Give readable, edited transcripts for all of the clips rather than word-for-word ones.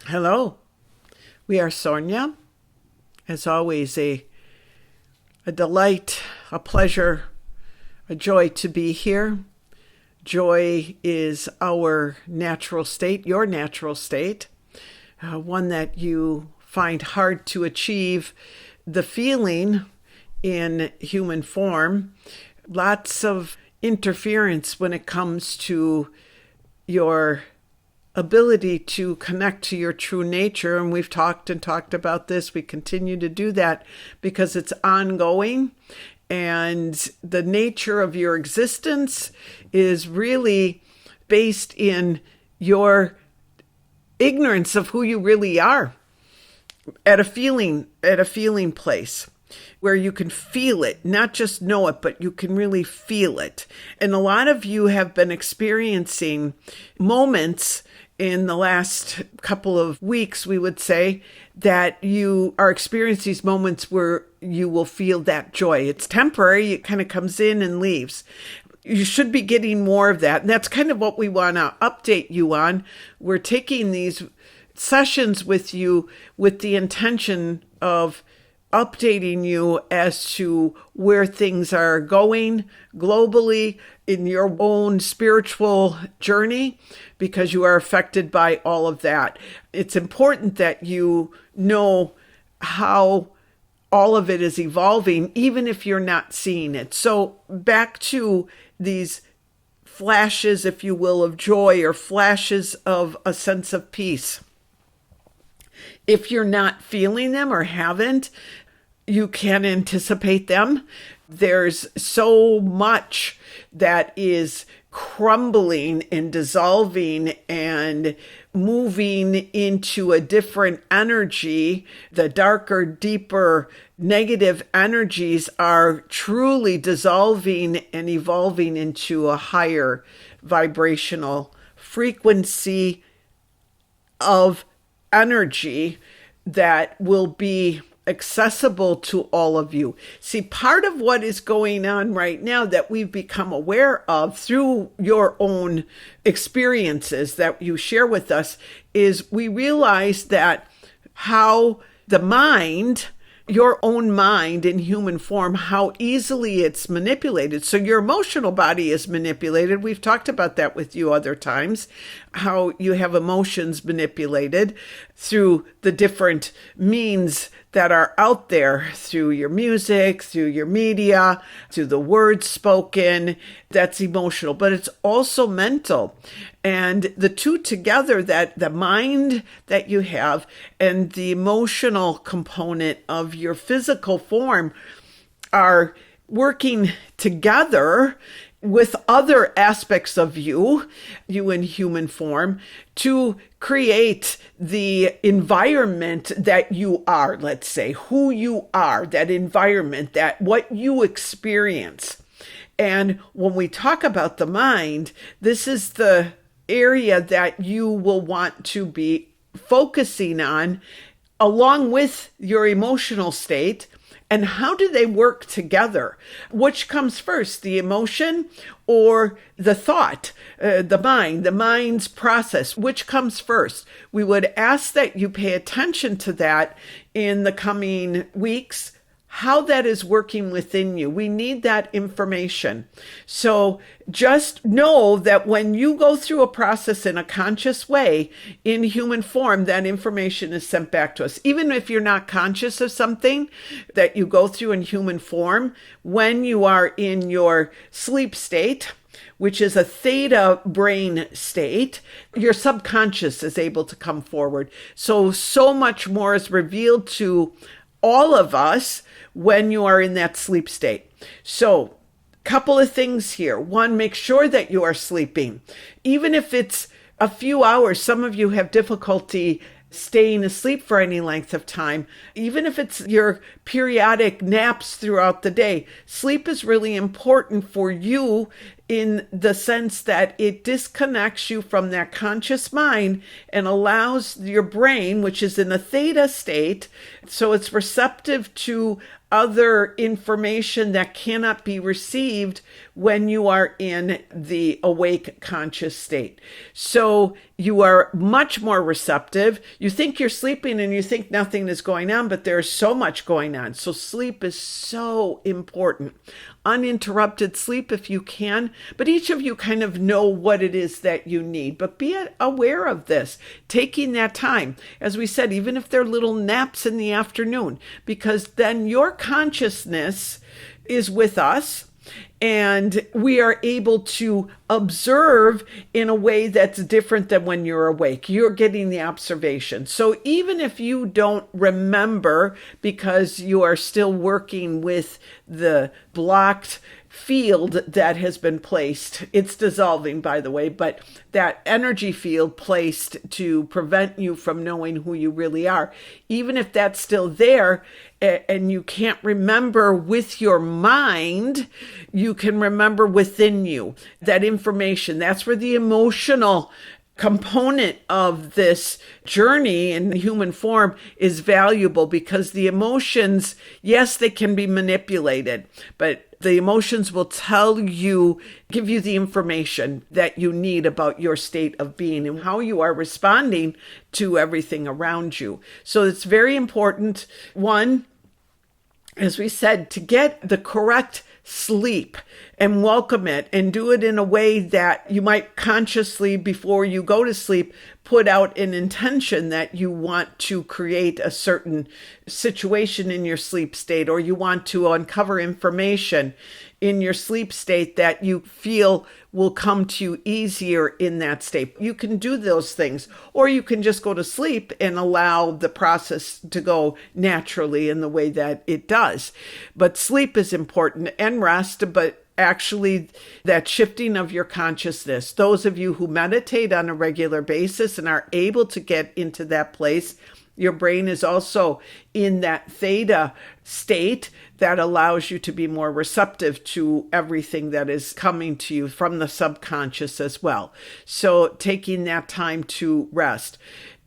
Hello, we are Sornia. As always, a delight, a pleasure, a joy to be here. Joy is our natural state, your natural state, one that you find hard to achieve the feeling in human form. Lots of interference when it comes to your ability to connect to your true nature. And we've talked about this. We continue to do that because it's ongoing. And the nature of your existence is really based in your ignorance of who you really are at a feeling place where you can feel it, not just know it, but you can really feel it. And a lot of you have been experiencing moments in the last couple of weeks, we would say, that you are experiencing these moments where you will feel that joy. It's temporary. It kind of comes in and leaves. You should be getting more of that. And that's kind of what we want to update you on. We're taking these sessions with you with the intention of updating you as to where things are going globally in your own spiritual journey, because you are affected by all of that. It's important that you know how all of it is evolving, even if you're not seeing it. So back to these flashes, if you will, of joy or flashes of a sense of peace. If you're not feeling them or haven't, you can anticipate them. There's so much that is crumbling and dissolving and moving into a different energy. The darker, deeper, negative energies are truly dissolving and evolving into a higher vibrational frequency of energy that will be accessible to all of you. See, part of what is going on right now that we've become aware of through your own experiences that you share with us is we realize that how the mind, your own mind in human form, how easily it's manipulated. So your emotional body is manipulated. We've talked about that with you other times, how you have emotions manipulated through the different means that are out there, through your music, through your media, through the words spoken. That's emotional, but it's also mental. And the two together, that the mind that you have and the emotional component of your physical form are working together with other aspects of you in human form, to create the environment that you are, let's say, who you are, that environment, that what you experience. And when we talk about the mind, this is the area that you will want to be focusing on along with your emotional state. And how do they work together? Which comes first, the emotion or the thought, the mind, the mind's process? Which comes first? We would ask that you pay attention to that in the coming weeks, how that is working within you. We need that information. So just know that when you go through a process in a conscious way in human form, that information is sent back to us. Even if you're not conscious of something that you go through in human form, when you are in your sleep state, which is a theta brain state, your subconscious is able to come forward. So much more is revealed to all of us when you are in that sleep state. So, couple of things here. One, make sure that you are sleeping. Even if it's a few hours, some of you have difficulty staying asleep for any length of time. Even if it's your periodic naps throughout the day, sleep is really important for you in the sense that it disconnects you from that conscious mind and allows your brain, which is in a theta state, so it's receptive to other information that cannot be received when you are in the awake conscious state. So you are much more receptive. You think you're sleeping and you think nothing is going on, but there's so much going on. So sleep is so important. Uninterrupted sleep if you can, but each of you kind of know what it is that you need. But be aware of this, taking that time, as we said, even if they're little naps in the afternoon, because then your consciousness is with us and we are able to observe in a way that's different than when you're awake. You're getting the observation. So even if you don't remember because you are still working with the blocked field that has been placed, it's dissolving, by the way, but that energy field placed to prevent you from knowing who you really are, even if that's still there and you can't remember with your mind, you can remember within you that information. That's where the emotional component of this journey in human form is valuable, because the emotions, yes, they can be manipulated, but the emotions will tell you, give you the information that you need about your state of being and how you are responding to everything around you. So it's very important, one, as we said, to get the correct sleep and welcome it and do it in a way that you might consciously, before you go to sleep, put out an intention that you want to create a certain situation in your sleep state, or you want to uncover information in your sleep state that you feel will come to you easier in that state. You can do those things, or you can just go to sleep and allow the process to go naturally in the way that it does. But sleep is important, and rest, but actually that shifting of your consciousness. Those of you who meditate on a regular basis and are able to get into that place, your brain is also in that theta state that allows you to be more receptive to everything that is coming to you from the subconscious as well. So taking that time to rest.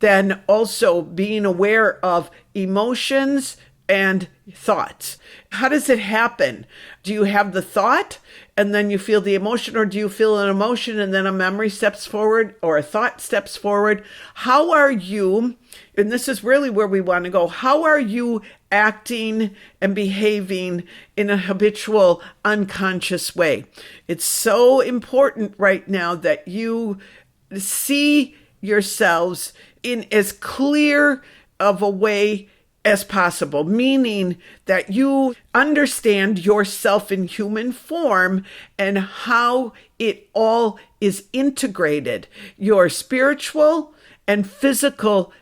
Then also being aware of emotions and thoughts. How does it happen? Do you have the thought and then you feel the emotion, or do you feel an emotion and then a memory steps forward or a thought steps forward? How are you, and this is really where we want to go, how are you acting and behaving in a habitual, unconscious way? It's so important right now that you see yourselves in as clear of a way as possible, meaning that you understand yourself in human form and how it all is integrated. Your spiritual and physical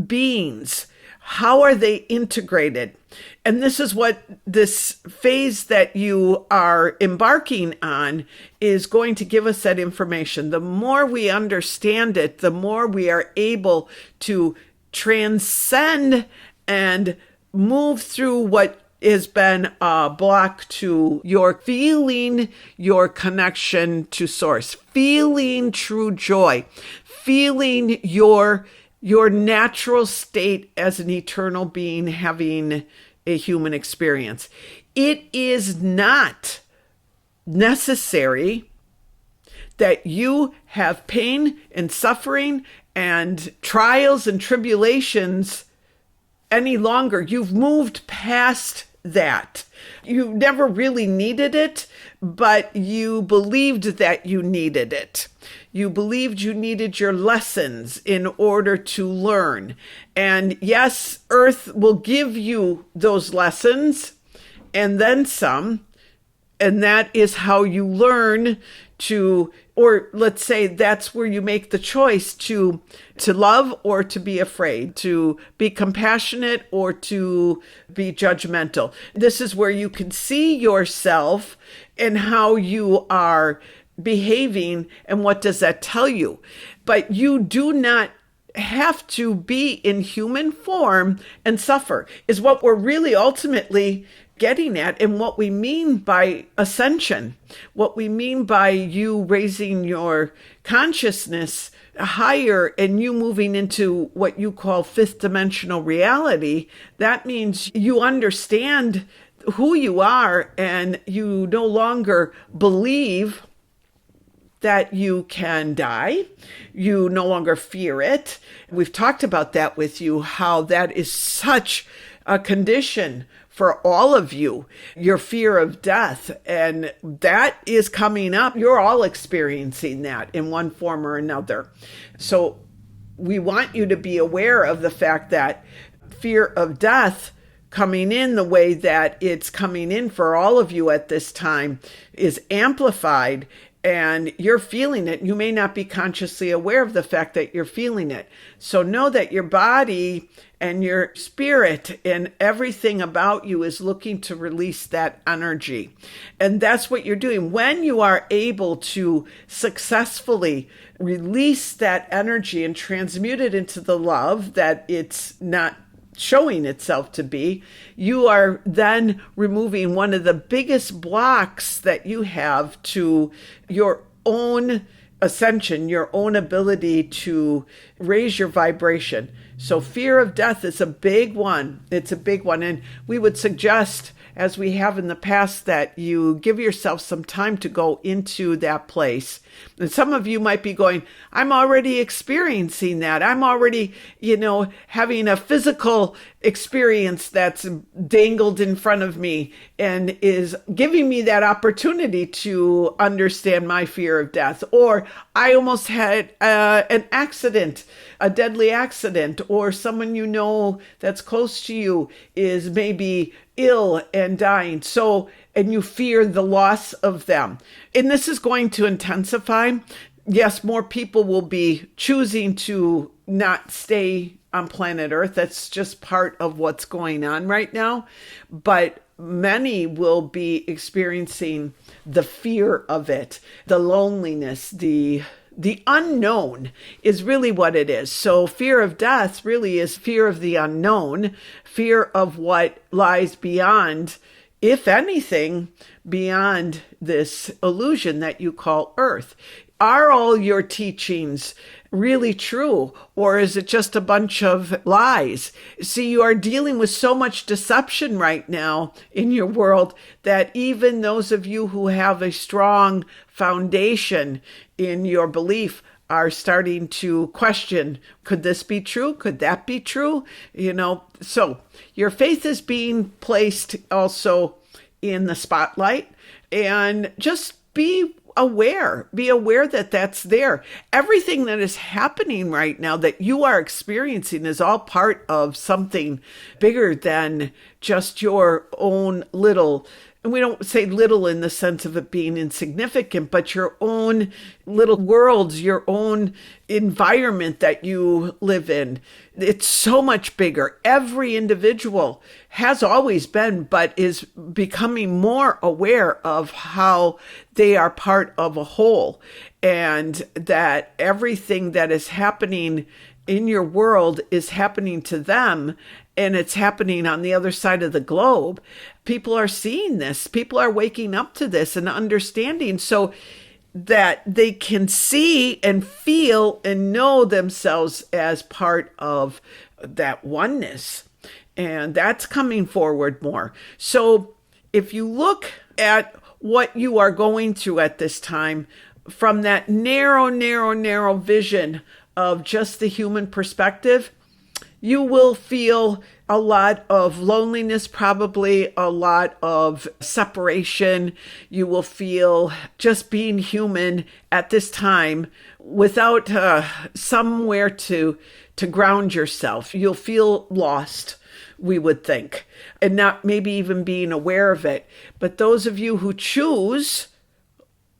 beings, how are they integrated? And this is what this phase that you are embarking on is going to give us that information. The more we understand it, the more we are able to transcend and move through what has been a block to your feeling, your connection to source, feeling true joy, feeling your natural state as an eternal being having a human experience. It is not necessary that you have pain and suffering and trials and tribulations any longer. You've moved past that. You never really needed it, but you believed that you needed it. You believed you needed your lessons in order to learn. And yes, Earth will give you those lessons and then some. And that is how you learn to, or let's say that's where you make the choice to love or to be afraid, to be compassionate or to be judgmental. This is where you can see yourself and how you are behaving and what does that tell you. But you do not have to be in human form and suffer, is what we're really ultimately getting at, and what we mean by ascension, what we mean by you raising your consciousness higher and you moving into what you call fifth dimensional reality. That means you understand who you are, and you no longer believe that you can die. You no longer fear it. We've talked about that with you, how that is such a condition for all of you, your fear of death. And that is coming up. You're all experiencing that in one form or another. So we want you to be aware of the fact that fear of death coming in the way that it's coming in for all of you at this time is amplified, and you're feeling it. You may not be consciously aware of the fact that you're feeling it. So know that your body and your spirit and everything about you is looking to release that energy. And that's what you're doing. When you are able to successfully release that energy and transmute it into the love that it's not showing itself to be, you are then removing one of the biggest blocks that you have to your own ascension, your own ability to raise your vibration. So fear of death is a big one. It's a big one. And we would suggest, as we have in the past, that you give yourself some time to go into that place. And some of you might be going, I'm already experiencing that. I'm already, having a physical experience that's dangled in front of me and is giving me that opportunity to understand my fear of death. Or I almost had an accident, a deadly accident, or someone that's close to you is maybe ill and dying. And you fear the loss of them. And this is going to intensify. Yes, more people will be choosing to not stay on planet Earth. That's just part of what's going on right now. But many will be experiencing the fear of it, the loneliness, the unknown is really what it is. So fear of death really is fear of the unknown, fear of what lies beyond, if anything, beyond this illusion that you call Earth. Are all your teachings really true, or is it just a bunch of lies? See, you are dealing with so much deception right now in your world that even those of you who have a strong foundation in your belief are starting to question, could this be true? Could that be true? So your faith is being placed also in the spotlight, and just be aware that that's there. Everything that is happening right now that you are experiencing is all part of something bigger than just your own little, and we don't say little in the sense of it being insignificant, but your own little worlds, your own environment that you live in. It's so much bigger. Every individual has always been, but is becoming more aware of how they are part of a whole, and that everything that is happening in your world is happening to them, and it's happening on the other side of the globe. People are seeing this. People are waking up to this and understanding so that they can see and feel and know themselves as part of that oneness. And that's coming forward more. So if you look at what you are going through at this time from that narrow vision of just the human perspective, you will feel a lot of loneliness, probably a lot of separation. You will feel just being human at this time without somewhere to ground yourself. You'll feel lost, we would think, and not maybe even being aware of it. But those of you who choose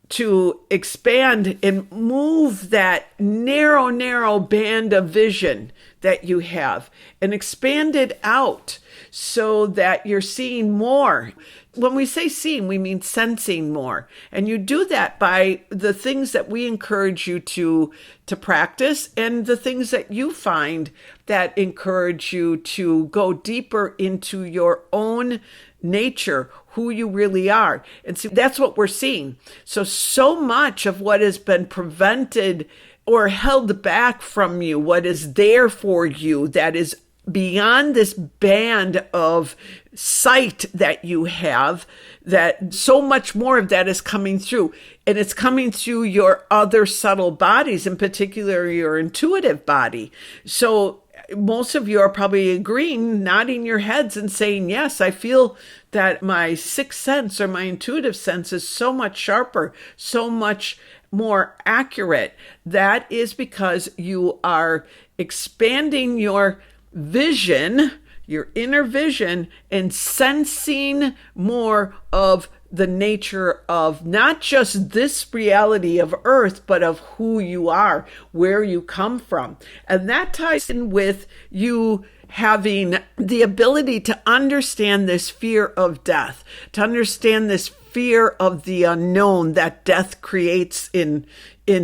to expand and move that narrow band of vision that you have and expand it out so that you're seeing more. When we say seeing, we mean sensing more. And you do that by the things that we encourage you to practice and the things that you find that encourage you to go deeper into your own nature, who you really are. And see, that's what we're seeing. So much of what has been prevented or held back from you, what is there for you that is beyond this band of sight that you have, that so much more of that is coming through. And it's coming through your other subtle bodies, in particular your intuitive body. So most of you are probably agreeing, nodding your heads and saying, yes, I feel that my sixth sense or my intuitive sense is so much sharper, so much more accurate. That is because you are expanding your vision, your inner vision, and sensing more of the nature of not just this reality of earth, but of who you are, where you come from. And that ties in with you having the ability to understand this fear of death, to understand this fear of the unknown that death creates in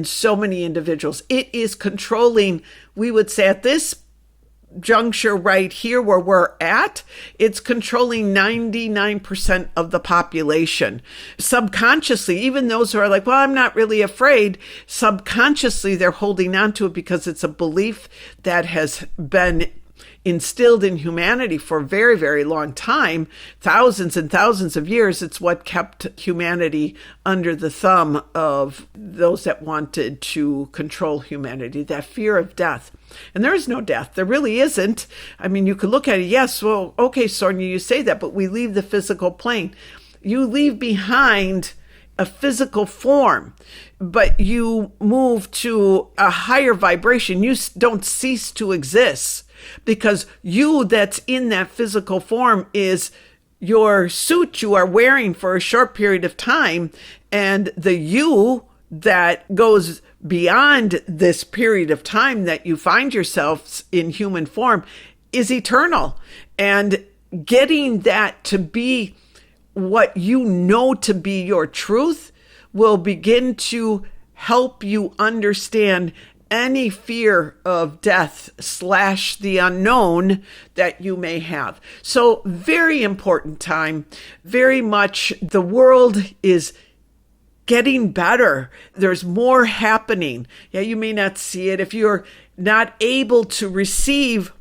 so many individuals. It is controlling, we would say at this juncture right here where we're at, it's controlling 99% of the population. Subconsciously, even those who are like, well, I'm not really afraid, subconsciously they're holding on to it because it's a belief that has been instilled in humanity for a very, very long time, thousands and thousands of years. It's what kept humanity under the thumb of those that wanted to control humanity, that fear of death. And there is no death. There really isn't. I mean, you could look at it, yes, well, okay, Sornia, you say that, but we leave the physical plane. You leave behind a physical form, but you move to a higher vibration. You don't cease to exist. Because you that's in that physical form is your suit you are wearing for a short period of time, and the you that goes beyond this period of time that you find yourselves in human form is eternal. And getting that to be what you know to be your truth will begin to help you understand any fear of death / the unknown that you may have. So very important time. Very much the world is getting better. There's more happening. Yeah, you may not see it if you're not able to receive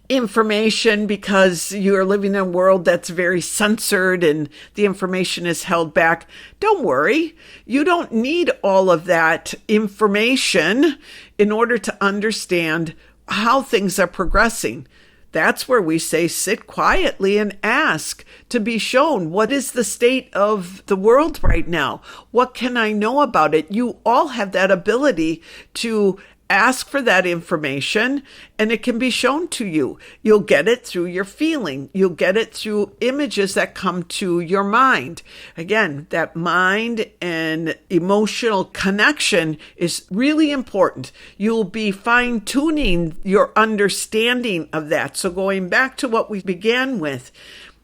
information because you're living in a world that's very censored and the information is held back. Don't worry. You don't need all of that information in order to understand how things are progressing. That's where we say sit quietly and ask to be shown what is the state of the world right now. What can I know about it? You all have that ability to ask for that information and it can be shown to you. You'll get it through your feeling. You'll get it through images that come to your mind. Again, that mind and emotional connection is really important. You'll be fine-tuning your understanding of that. So going back to what we began with,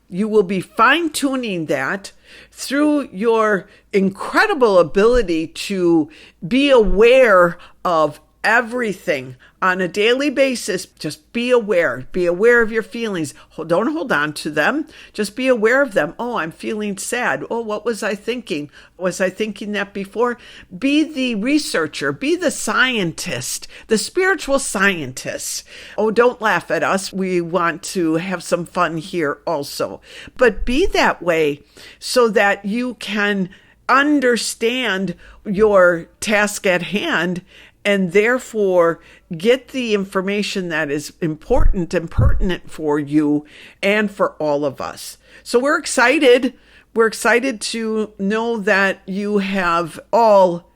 you will be fine-tuning that through your incredible ability to be aware of everything on a daily basis. Just be aware. Be aware of your feelings. Don't hold on to them. Just be aware of them. Oh, I'm feeling sad. Oh, what was I thinking? Was I thinking that before? Be the researcher. Be the scientist, the spiritual scientist. Oh, don't laugh at us. We want to have some fun here also. But be that way so that you can understand your task at hand and therefore get the information that is important and pertinent for you and for all of us. So we're excited. We're excited to know that you have all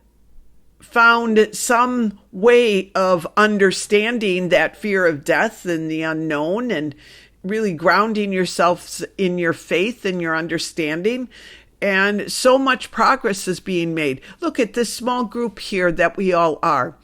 found some way of understanding that fear of death and the unknown and really grounding yourselves in your faith and your understanding. And so much progress is being made. Look at this small group here that we all are.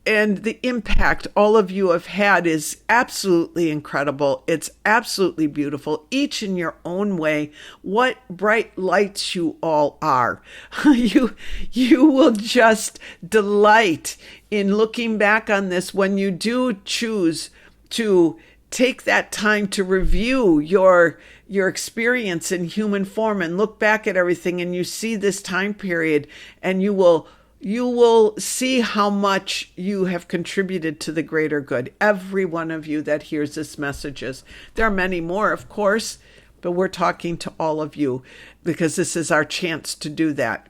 And the impact all of you have had is absolutely incredible. It's absolutely beautiful, each in your own way. What bright lights you all are. You will just delight in looking back on this when you do choose to take that time to review your experience in human form and look back at everything, and you see this time period and you will you will see how much you have contributed to the greater good. Every one of you that hears this messages. There are many more, of course, but we're talking to all of you because this is our chance to do that.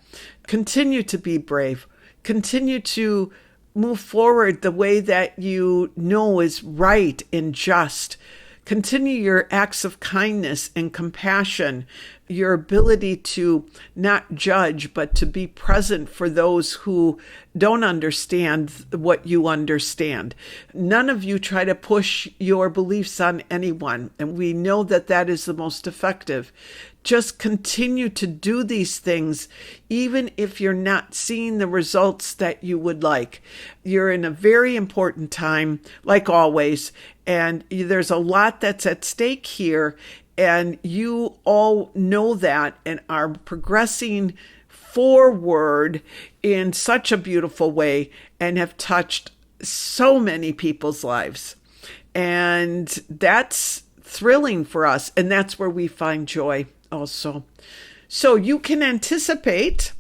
Continue to be brave. Continue to move forward the way that you know is right and just. Continue your acts of kindness and compassion, your ability to not judge, but to be present for those who don't understand what you understand. None of you try to push your beliefs on anyone, and we know that that is the most effective. Just continue to do these things, even if you're not seeing the results that you would like. You're in a very important time, like always, and there's a lot that's at stake here, and you all know that and are progressing forward in such a beautiful way and have touched so many people's lives. And that's thrilling for us, and that's where we find joy also. So you can anticipate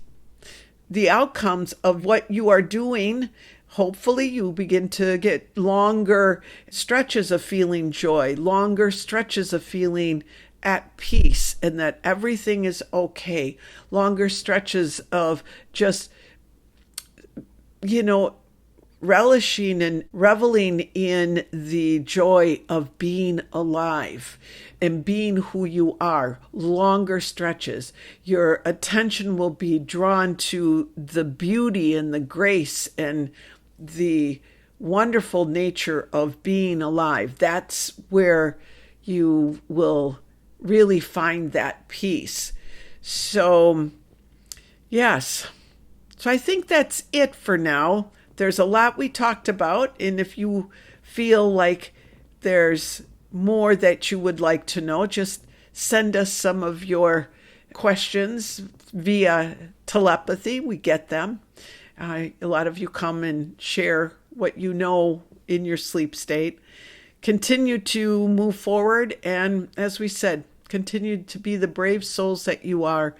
the outcomes of what you are doing. Hopefully you begin to get longer stretches of feeling joy, longer stretches of feeling at peace and that everything is okay, longer stretches of just, relishing and reveling in the joy of being alive and being who you are, longer stretches. Your attention will be drawn to the beauty and the grace and the wonderful nature of being alive. That's where you will really find that peace. So, yes. So I think that's it for now. There's a lot we talked about, and if you feel like there's more that you would like to know, just send us some of your questions via telepathy. We get them. A lot of you come and share what you know in your sleep state. Continue to move forward, and as we said, continue to be the brave souls that you are,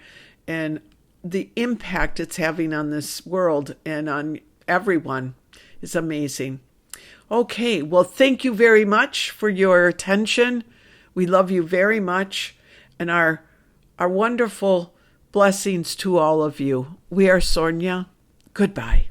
and the impact it's having on this world and on everyone is amazing. Okay, well, thank you very much for your attention. We love you very much, and our wonderful blessings to all of you. We are Sornia. Goodbye.